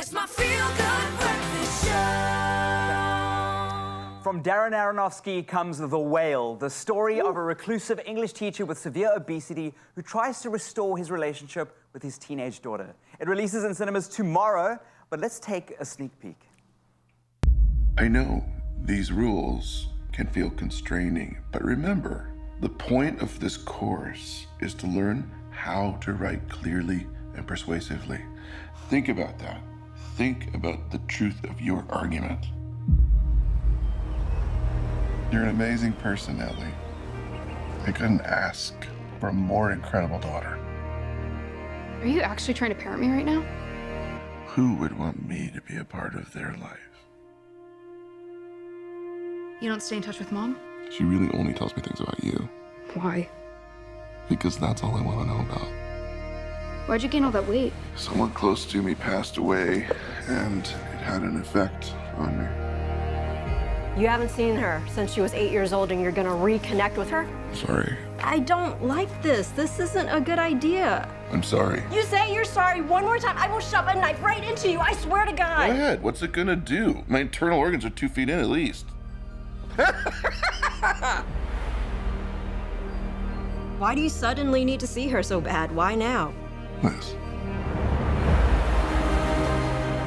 It's my feel-good breakfast show. From Darren Aronofsky comes The Whale, the story of a reclusive English teacher with severe obesity who tries to restore his relationship with his teenage daughter. It releases in cinemas tomorrow, but let's take a sneak peek. I know these rules can feel constraining, but remember, the point of this course is to learn how to write clearly and persuasively. Think about that. Think about the truth of your argument. You're an amazing person, Ellie. I couldn't ask for a more incredible daughter. Are you actually trying to parent me right now? Who would want me to be a part of their life? You don't stay in touch with Mom? She really only tells me things about you. Why? Because that's all I want to know about. Why'd you gain all that weight? Someone close to me passed away, and it had an effect on me. You haven't seen her since she was 8 years old, and you're gonna reconnect with her? Sorry. I don't like this. This isn't a good idea. I'm sorry. You say you're sorry one more time, I will shove a knife right into you, I swear to God. Go ahead. What's it gonna do? My internal organs are 2 feet in at least. Why do you suddenly need to see her so bad? Why now? Liz.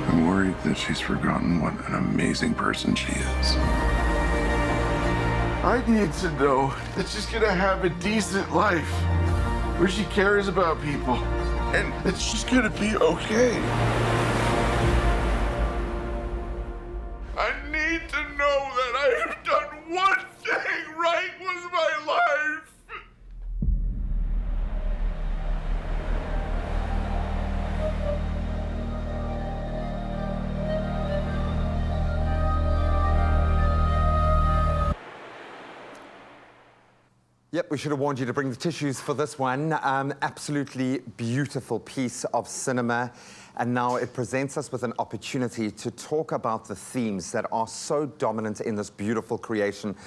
I'm worried that she's forgotten what an amazing person she is. I need to know that she's gonna have a decent life where she cares about people and that she's gonna be okay. I need to know that I have done one thing right with my life. Yep, we should have warned you to bring the tissues for this one. Absolutely beautiful piece of cinema. And now it presents us with an opportunity to talk about the themes that are so dominant in this beautiful creation.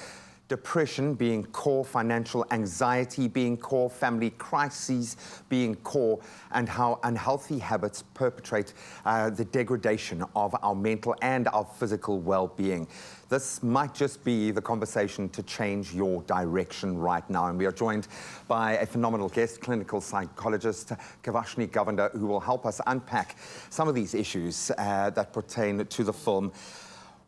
Depression being core, financial anxiety being core, family crises being core, and how unhealthy habits perpetrate the degradation of our mental and our physical well-being. This might just be the conversation to change your direction right now. And we are joined by a phenomenal guest, clinical psychologist, Kavashni Govender, who will help us unpack some of these issues that pertain to the film.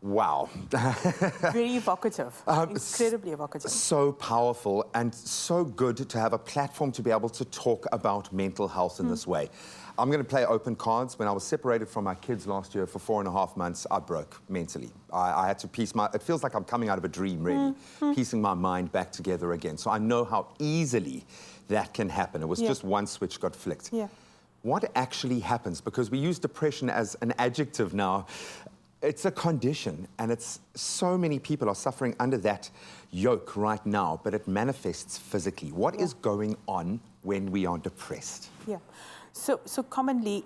Wow. Very evocative, incredibly evocative. So powerful and so good to have a platform to be able to talk about mental health in this way. I'm going to play open cards. When I was separated from my kids last year for 4.5 months, I broke mentally. I had to piece it feels like I'm coming out of a dream, really, piecing my mind back together again. So I know how easily that can happen. It was just one switch got flicked. Yeah. What actually happens? Because we use depression as an adjective now. It's a condition, and it's so many people are suffering under that yoke right now, but it manifests physically. What is going on when we are depressed? Yeah. So commonly,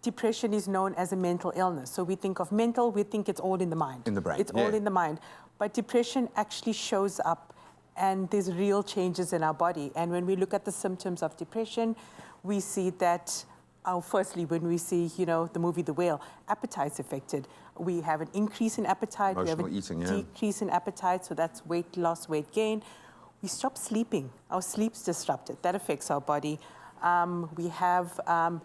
depression is known as a mental illness. So we think of mental, we think it's all in the mind. In the brain. It's all in the mind. But depression actually shows up, and there's real changes in our body. And when we look at the symptoms of depression, we see that firstly, when we see, the movie The Whale, appetite's affected. We have an increase in appetite. Emotional we have a eating, decrease in appetite, so that's weight loss, weight gain. We stop sleeping. Our sleep's disrupted. That affects our body. We have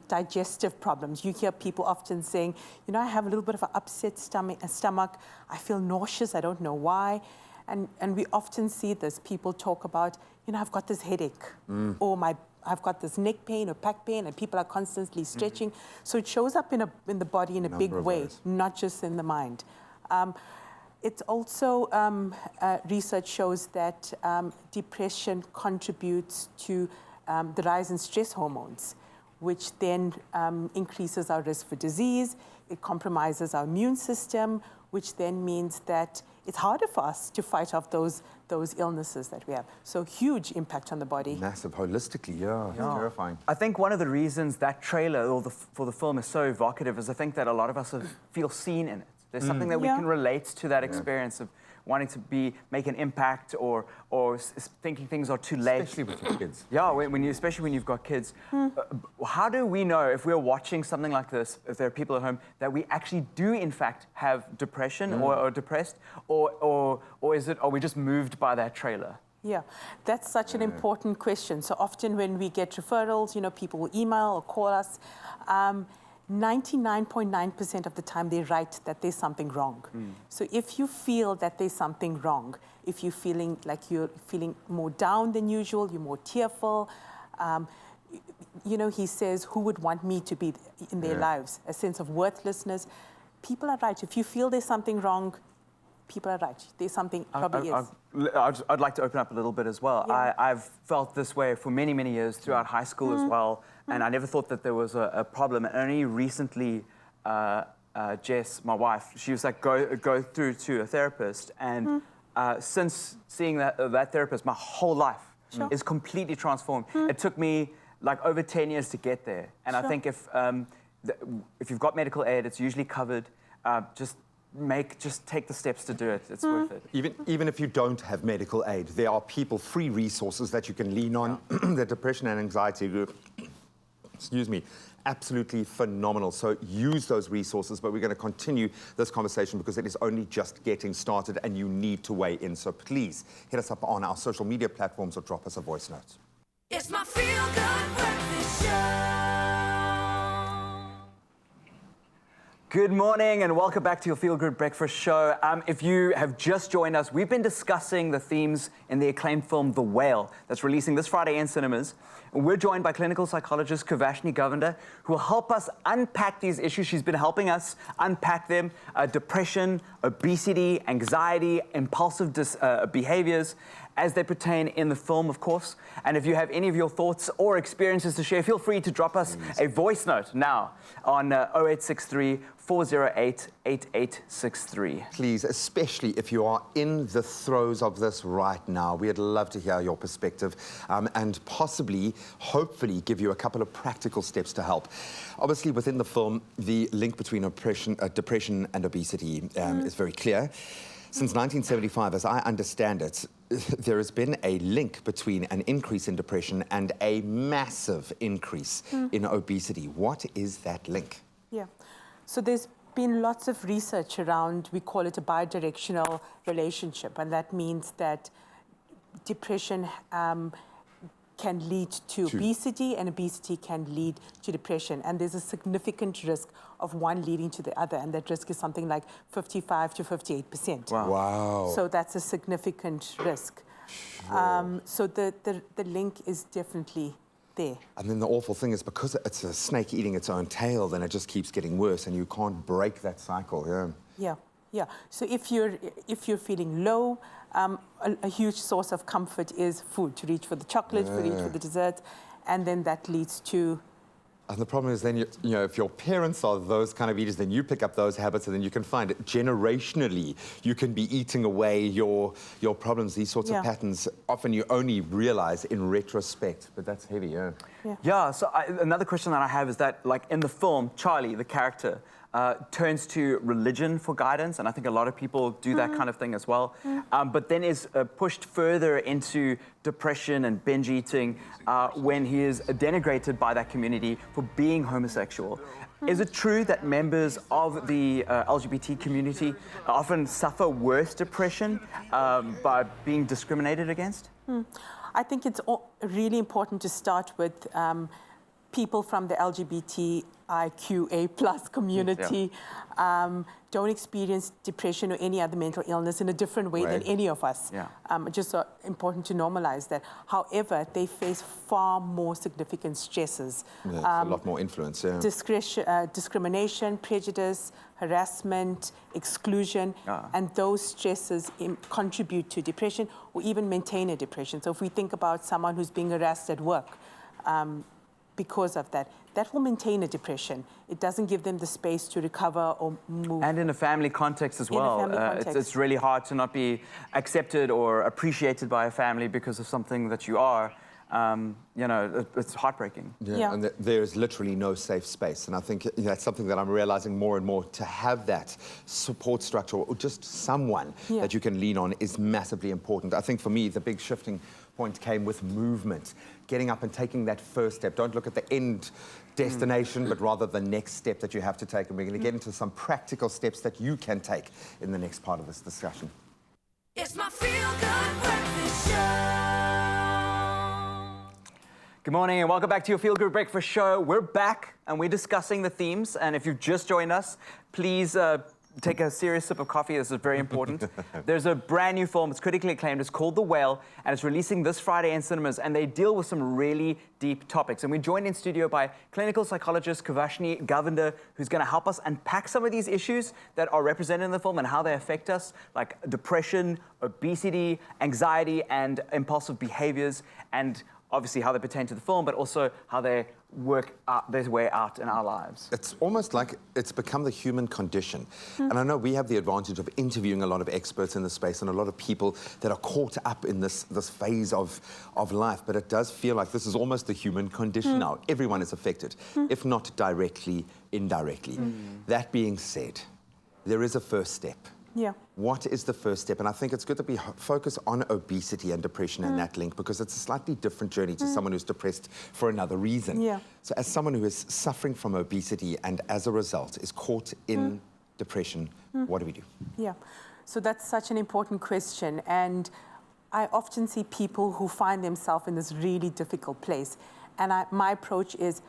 digestive problems. You hear people often saying, I have a little bit of an upset stomach. I feel nauseous. I don't know why. And we often see this. People talk about, I've got this headache, or I've got this neck pain or back pain, and people are constantly stretching. So it shows up in the body in a big way, not just in the mind. It's also, research shows that depression contributes to the rise in stress hormones, which then increases our risk for disease. It compromises our immune system, which then means that it's harder for us to fight off those illnesses that we have. So huge impact on the body. Massive, holistically, yeah. Terrifying. I think one of the reasons that trailer for the film is so evocative is I think that a lot of us feel seen in it. There's something that we can relate to that experience of wanting to make an impact, or thinking things are too late. Especially with your kids. Yeah, especially when you've got kids. How do we know if we're watching something like this, if there are people at home, that we actually do in fact have depression or are depressed, or are we just moved by that trailer? Yeah, that's such an important question. So often when we get referrals, people will email or call us. 99.9% of the time they write that there's something wrong. So if you feel that there's something wrong, if you're feeling like you're feeling more down than usual, you're more tearful, he says, who would want me to be in their lives? A sense of worthlessness. People are right. If you feel there's something wrong, people are right. There's something probably is. I'd like to open up a little bit as well. Yeah. I've felt this way for many, many years throughout high school as well, and I never thought that there was a problem. And only recently, Jess, my wife, she was like, go through to a therapist. And since seeing that therapist, my whole life is completely transformed. It took me like over 10 years to get there. And I think if you've got medical aid, it's usually covered. Just take the steps to do it. It's worth it. Even if you don't have medical aid, there are free resources that you can lean on. The Depression and Anxiety Group, excuse me, absolutely phenomenal. So use those resources, but we're going to continue this conversation because it is only just getting started and you need to weigh in. So please hit us up on our social media platforms or drop us a voice note. It's my feel-good breakfast show. Good morning and welcome back to your Feel Good Breakfast Show. If you have just joined us, we've been discussing the themes in the acclaimed film The Whale that's releasing this Friday in cinemas. And we're joined by clinical psychologist Kuvashni Govender, who will help us unpack these issues. She's been helping us unpack them: depression, obesity, anxiety, impulsive behaviors, as they pertain in the film, of course. And if you have any of your thoughts or experiences to share, feel free to drop us a voice note now on 0863 408 8863. Please, especially if you are in the throes of this right now, we'd love to hear your perspective and possibly, hopefully, give you a couple of practical steps to help. Obviously, within the film, the link between depression and obesity is very clear. Since 1975, as I understand it, there has been a link between an increase in depression and a massive increase in obesity. What is that link? Yeah. So there's been lots of research around, we call it a bidirectional relationship, and that means that depression can lead to obesity, and obesity can lead to depression. And there's a significant risk of one leading to the other, and that risk is something like 55 to 58%. Wow. So that's a significant risk. So the link is definitely there. And then the awful thing is, because it's a snake eating its own tail, then it just keeps getting worse, and you can't break that cycle. Yeah. So if you're feeling low, a huge source of comfort is food, to reach for the chocolate, to reach for the dessert, and then that leads to. And the problem is then, if your parents are those kind of eaters, then you pick up those habits, and then you can find it generationally. You can be eating away your problems, these sorts of patterns. Often you only realize in retrospect, but that's heavy, Yeah, so another question that I have is that, like in the film, Charlie, the character, turns to religion for guidance, and I think a lot of people do that kind of thing as well, but then is pushed further into depression and binge eating when he is denigrated by that community for being homosexual. Is it true that members of the LGBT community often suffer worse depression by being discriminated against? I think it's really important to start with people from the LGBTIQA+ community don't experience depression or any other mental illness in a different way than any of us. Just important to normalize that. However, they face far more significant stresses. A lot more influence, discrimination, prejudice, harassment, exclusion, and those stresses contribute to depression or even maintain a depression. So if we think about someone who's being harassed at work, because of that will maintain a depression. It doesn't give them the space to recover or move. And in a family context as well. It's really hard to not be accepted or appreciated by a family because of something that you are. you know, it's heartbreaking. Yeah. And there is literally no safe space. And I think that's something that I'm realizing more and more. To have that support structure or just someone that you can lean on is massively important. I think for me, the big shifting point came with movement. Getting up and taking that first step. Don't look at the end destination, but rather the next step that you have to take. And we're going to get into some practical steps that you can take in the next part of this discussion. It's my feel-good breakfast show. Good morning and welcome back to your Feel Good Breakfast Show. We're back and we're discussing the themes. And if you've just joined us, please take a serious sip of coffee. This is very important. There's a brand new film. It's critically acclaimed. It's called The Whale, and it's releasing this Friday in cinemas. And they deal with some really deep topics. And we're joined in studio by clinical psychologist Kavashni Govender, who's going to help us unpack some of these issues that are represented in the film and how they affect us, like depression, obesity, anxiety, and impulsive behaviors, and obviously how they pertain to the film, but also how they work out their way out in our lives. It's almost like it's become the human condition. And I know we have the advantage of interviewing a lot of experts in the space and a lot of people that are caught up in this phase of life, but it does feel like this is almost the human condition now. Everyone is affected, if not directly, indirectly. That being said, there is a first step. Yeah. What is the first step? And I think it's good that we focus on obesity and depression and that link, because it's a slightly different journey to someone who's depressed for another reason. Yeah. So as someone who is suffering from obesity and as a result is caught in depression, what do we do? Yeah, so that's such an important question. And I often see people who find themselves in this really difficult place. And my approach is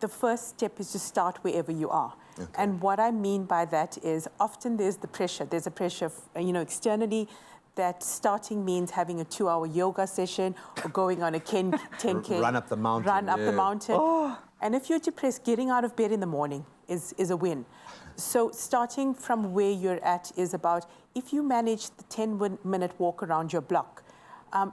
the first step is to start wherever you are. Okay. And what I mean by that is often there's the pressure. There's a pressure, externally, that starting means having a 2-hour yoga session or going on a 10K. Run up the mountain. Run up the mountain. Oh. And if you're depressed, getting out of bed in the morning is a win. So starting from where you're at is about, if you manage the 10-minute walk around your block,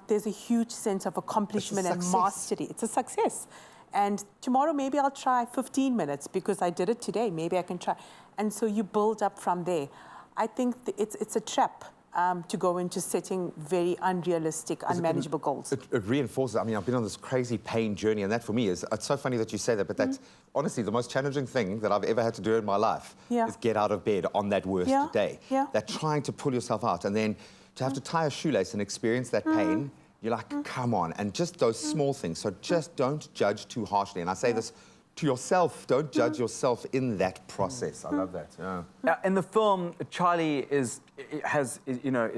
there's a huge sense of accomplishment and mastery. It's a success. And tomorrow, maybe I'll try 15 minutes because I did it today. Maybe I can try. And so you build up from there. I think it's a trap to go into setting very unrealistic, unmanageable goals. It reinforces. I mean, I've been on this crazy pain journey, and that for me it's so funny that you say that, but that's honestly the most challenging thing that I've ever had to do in my life is get out of bed on that worst day. Yeah. That trying to pull yourself out, and then to have to tie a shoelace and experience that pain. You're like, come on, and just those small things. So just don't judge too harshly. And I say this to yourself, don't judge yourself in that process. I love that. Now, in the film, Charlie is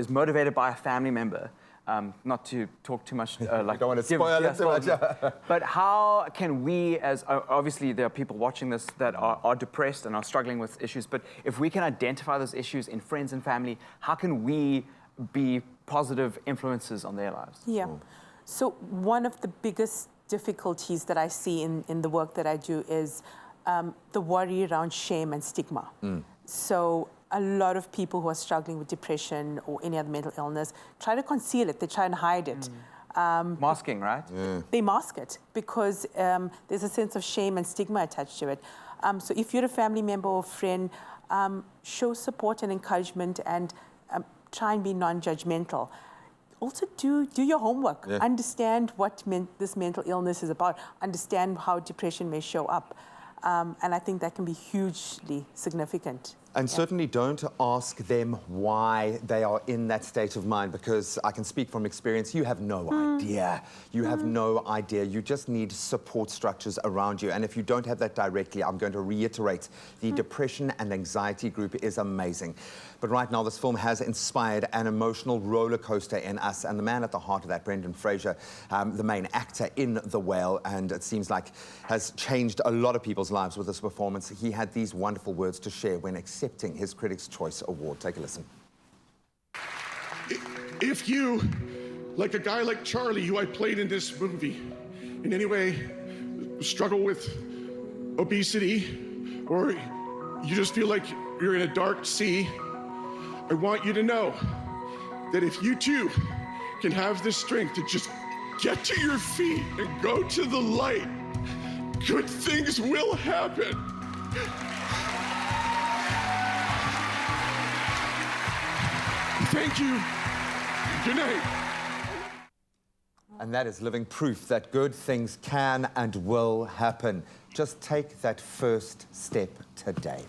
motivated by a family member. Not to talk too much, like don't want to spoil it too much. But how can we, as obviously there are people watching this that are depressed and are struggling with issues, but if we can identify those issues in friends and family, how can we be positive influences on their lives? Yeah. So one of the biggest difficulties that I see in the work that I do is the worry around shame and stigma. So a lot of people who are struggling with depression or any other mental illness try to conceal it. They try and hide it. Masking, right? They mask it because there's a sense of shame and stigma attached to it. So if you're a family member or friend, show support and encouragement and try and be non-judgmental. Also, do your homework. Understand what this mental illness is about. Understand how depression may show up. And I think that can be hugely significant. And certainly don't ask them why they are in that state of mind, because I can speak from experience, you have no idea. You have no idea. You just need support structures around you. And if you don't have that directly, I'm going to reiterate, the depression and anxiety group is amazing. But right now, this film has inspired an emotional roller coaster in us. And the man at the heart of that, Brendan Fraser, the main actor in The Whale, and it seems like has changed a lot of people's lives with this performance. He had these wonderful words to share when accepting his Critics' Choice Award. Take a listen. If you, like a guy like Charlie, who I played in this movie, in any way struggle with obesity, or you just feel like you're in a dark sea, I want you to know that if you too can have this strength to just get to your feet and go to the light, good things will happen. Thank you. Good night. And that is living proof that good things can and will happen. Just take that first step today.